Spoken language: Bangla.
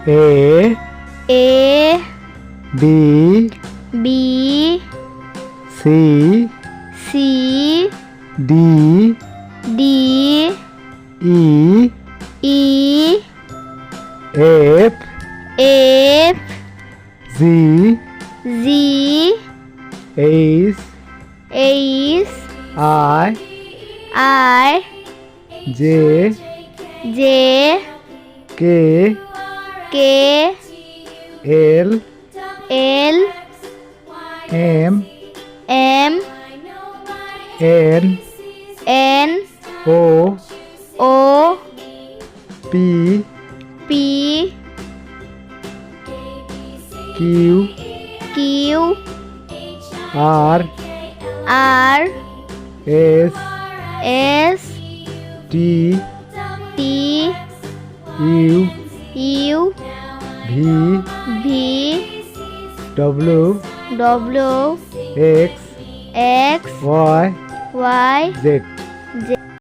A B C D E F G H I J K L M N O P Q R S T U V W X Y Z